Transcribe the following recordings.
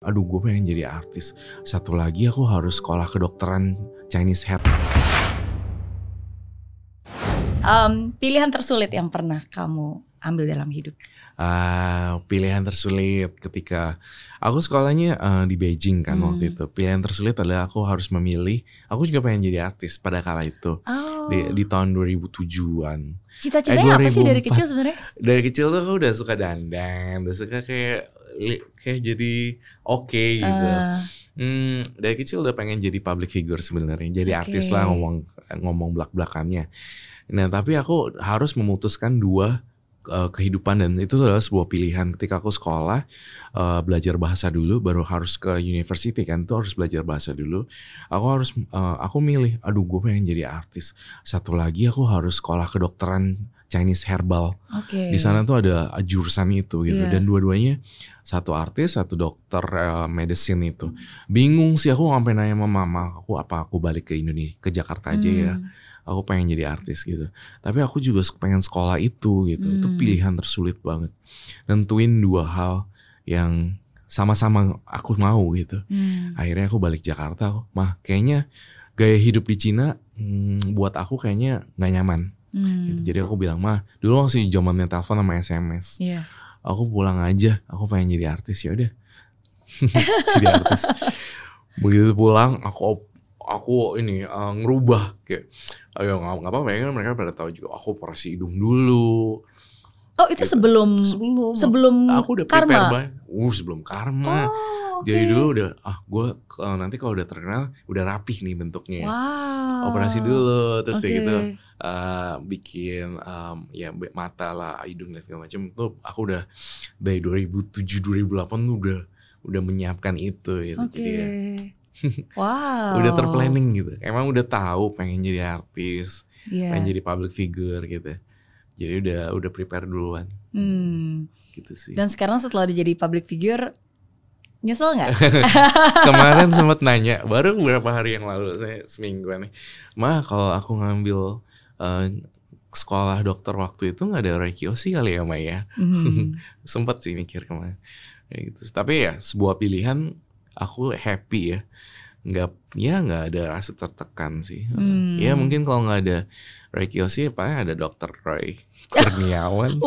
Aduh, gue pengen jadi artis. Satu lagi aku harus sekolah kedokteran Chinese hair. Pilihan tersulit yang pernah kamu ambil dalam hidup? Pilihan tersulit ketika aku sekolahnya di Beijing kan waktu itu. Pilihan tersulit adalah aku harus memilih. Aku juga pengen jadi artis pada kala itu. Di tahun 2007-an. Cita-citanya apa sih dari kecil sebenarnya? Dari kecil tuh aku udah suka dandan, udah suka kayak jadi oke gitu. Dari kecil udah pengen jadi public figure sebenarnya, jadi artis lah, ngomong belak-belakannya. Nah tapi aku harus memutuskan dua kehidupan, dan itu adalah sebuah pilihan. Ketika aku sekolah belajar bahasa dulu, baru harus ke university kan, itu harus belajar bahasa dulu. Aku milih, aduh gue pengen jadi artis. Satu lagi aku harus sekolah kedokteran Chinese herbal. Di sana tuh ada jurusan itu gitu, dan dua-duanya satu artis, satu dokter medicine itu. Bingung sih aku sampai nanya sama mama, aku balik ke Indonesia, ke Jakarta aja ya. Aku pengen jadi artis gitu. Tapi aku juga pengen sekolah itu gitu. Itu pilihan tersulit banget. Nentuin dua hal yang sama-sama aku mau gitu. Akhirnya aku balik Jakarta. Mah kayaknya gaya hidup di Cina buat aku kayaknya gak nyaman. Gitu. Jadi aku bilang, mah dulu masih zamannya telepon sama SMS. Aku pulang aja. Aku pengen jadi artis, ya udah. Jadi artis. Begitu pulang aku ini ngerubah kayak, ayo nggak apa-apa ya, mereka pada tahu juga aku operasi hidung dulu. Oh itu gitu. sebelum aku udah prepare banget. Sebelum Karma. Jadi dulu udah gue nanti kalau udah terkenal udah rapih nih bentuknya. Operasi dulu terus kayak gitu bikin ya mata lah, hidung dan segala macam. Tuh aku udah dari 2007 2008 tuh udah menyiapkan itu gitu. Jadi ya, udah terplanning gitu. Emang udah tahu pengen jadi artis, pengen jadi public figure gitu. Jadi udah prepare duluan. Gitu sih. Dan sekarang setelah udah jadi public figure, nyesel nggak? Kemarin sempat nanya, baru beberapa hari yang lalu, saya semingguan nih, Ma kalau aku ngambil sekolah dokter waktu itu nggak ada Reikiosi kali ya Ma ya? Sempat sih mikir kemarin. Ya gitu. Tapi ya sebuah pilihan, aku happy ya. Nggak ada rasa tertekan sih. Ya mungkin kalau nggak ada Reikiosi, paling ada Dokter Roy Kurniawan.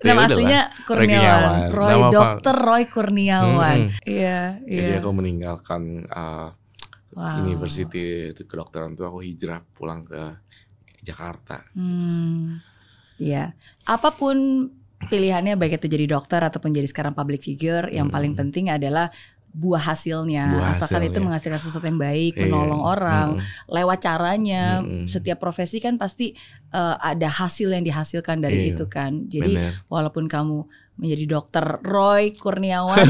Nama aslinya Kurniawan. Dokter Roy Kurniawan. Iya. Jadi aku meninggalkan university kedokteran itu, aku hijrah pulang ke Jakarta. Iya. Apapun pilihannya, baik itu jadi dokter ataupun jadi sekarang public figure, yang paling penting adalah buah hasilnya. Asalkan itu menghasilkan sesuatu yang baik, menolong orang lewat caranya. Setiap profesi kan pasti ada hasil yang dihasilkan dari itu kan. Jadi walaupun kamu menjadi dokter Roy Kurniawan,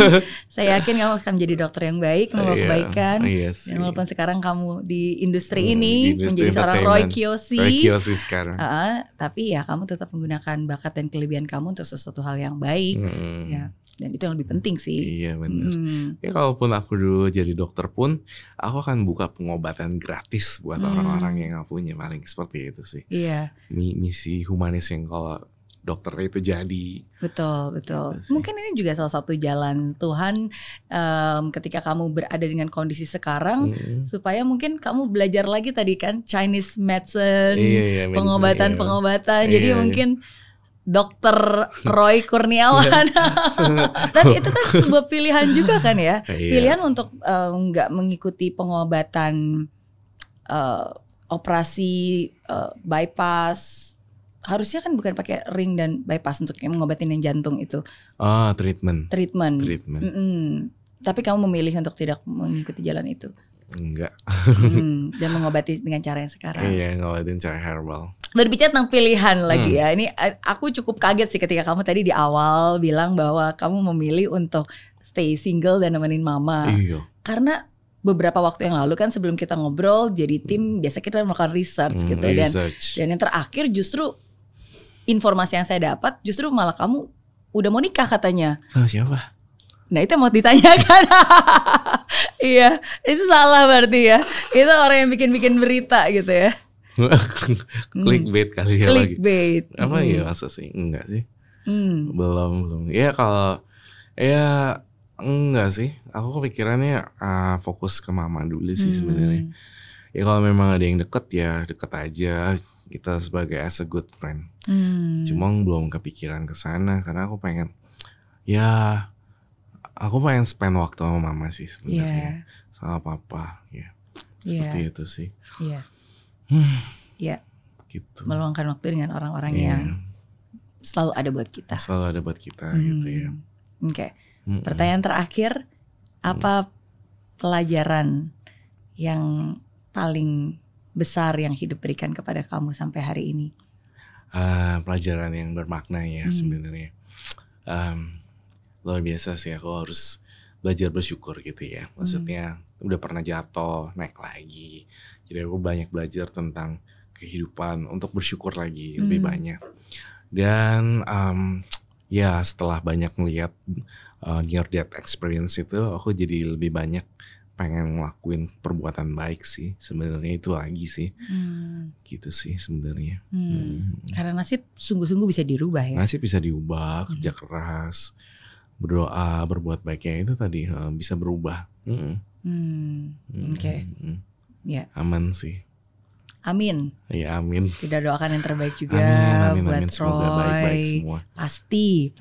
saya yakin kamu akan menjadi dokter yang baik, membawa kebaikan. Dan walaupun sekarang kamu di industri ini menjadi seorang Roy Kiyoshi sekarang, tapi ya kamu tetap menggunakan bakat dan kelebihan kamu untuk sesuatu hal yang baik. Ya. Dan itu yang lebih penting sih. Iya benar. Ya kalaupun aku dulu jadi dokter pun, aku akan buka pengobatan gratis buat orang-orang yang gak punya, paling seperti itu sih. Iya. Misi humanis yang kalau dokter itu jadi. Betul. Gitu. Mungkin ini juga salah satu jalan Tuhan ketika kamu berada dengan kondisi sekarang, supaya mungkin kamu belajar lagi tadi kan Chinese medicine, pengobatan. Jadi mungkin Dokter Roy Kurniawan. Tapi itu kan sebuah pilihan juga kan ya. Pilihan untuk nggak mengikuti pengobatan operasi bypass. Harusnya kan bukan pakai ring dan bypass untuk mengobatin yang jantung itu. Treatment. Tapi kamu memilih untuk tidak mengikuti jalan itu. Enggak. Dan mengobati dengan cara yang sekarang. Iya, ngobatin cara herbal. Berbicara tentang pilihan lagi ya, ini aku cukup kaget sih ketika kamu tadi di awal bilang bahwa kamu memilih untuk stay single dan nemenin mama. Karena beberapa waktu yang lalu kan sebelum kita ngobrol jadi tim, biasa kita melakukan research gitu. Dan yang terakhir justru informasi yang saya dapat justru malah kamu udah mau nikah katanya. Sama siapa? Nah itu mau ditanyakan. Iya, itu salah berarti ya. Itu orang yang bikin berita gitu ya. Clickbait kali ya. Clickbait. Apa ya, masa sih? Enggak sih. Belum. Ya kalau ya Enggak sih, aku kepikirannya fokus ke mama dulu sih sebenarnya. Ya kalau memang ada yang deket ya deket aja, kita sebagai as a good friend. Cuma belum kepikiran ke sana karena aku pengen spend waktu sama mama sih sebenarnya, sama papa ya. Seperti itu sih. Iya. Gitu. Meluangkan waktu dengan orang-orang yang selalu ada buat kita. Selalu ada buat kita gitu ya. Oke. Pertanyaan terakhir, apa pelajaran yang paling besar yang hidup berikan kepada kamu sampai hari ini? Pelajaran yang bermakna ya sebenarnya. Luar biasa sih, aku harus belajar bersyukur gitu ya. Maksudnya udah pernah jatuh, naik lagi. Jadi aku banyak belajar tentang kehidupan untuk bersyukur lagi lebih banyak. Dan ya setelah banyak melihat near death experience itu, aku jadi lebih banyak pengen ngelakuin perbuatan baik sih sebenarnya, itu lagi sih. Gitu sih sebenarnya. Karena nasib sungguh-sungguh bisa dirubah ya. Nasib bisa diubah, kerja keras, berdoa, berbuat baiknya itu tadi bisa berubah. Oke. Ya. Aman sih. Amin. Ya amin. Kita doakan yang terbaik juga amin, buat Semoga Roy. baik-baik semua. Pasti.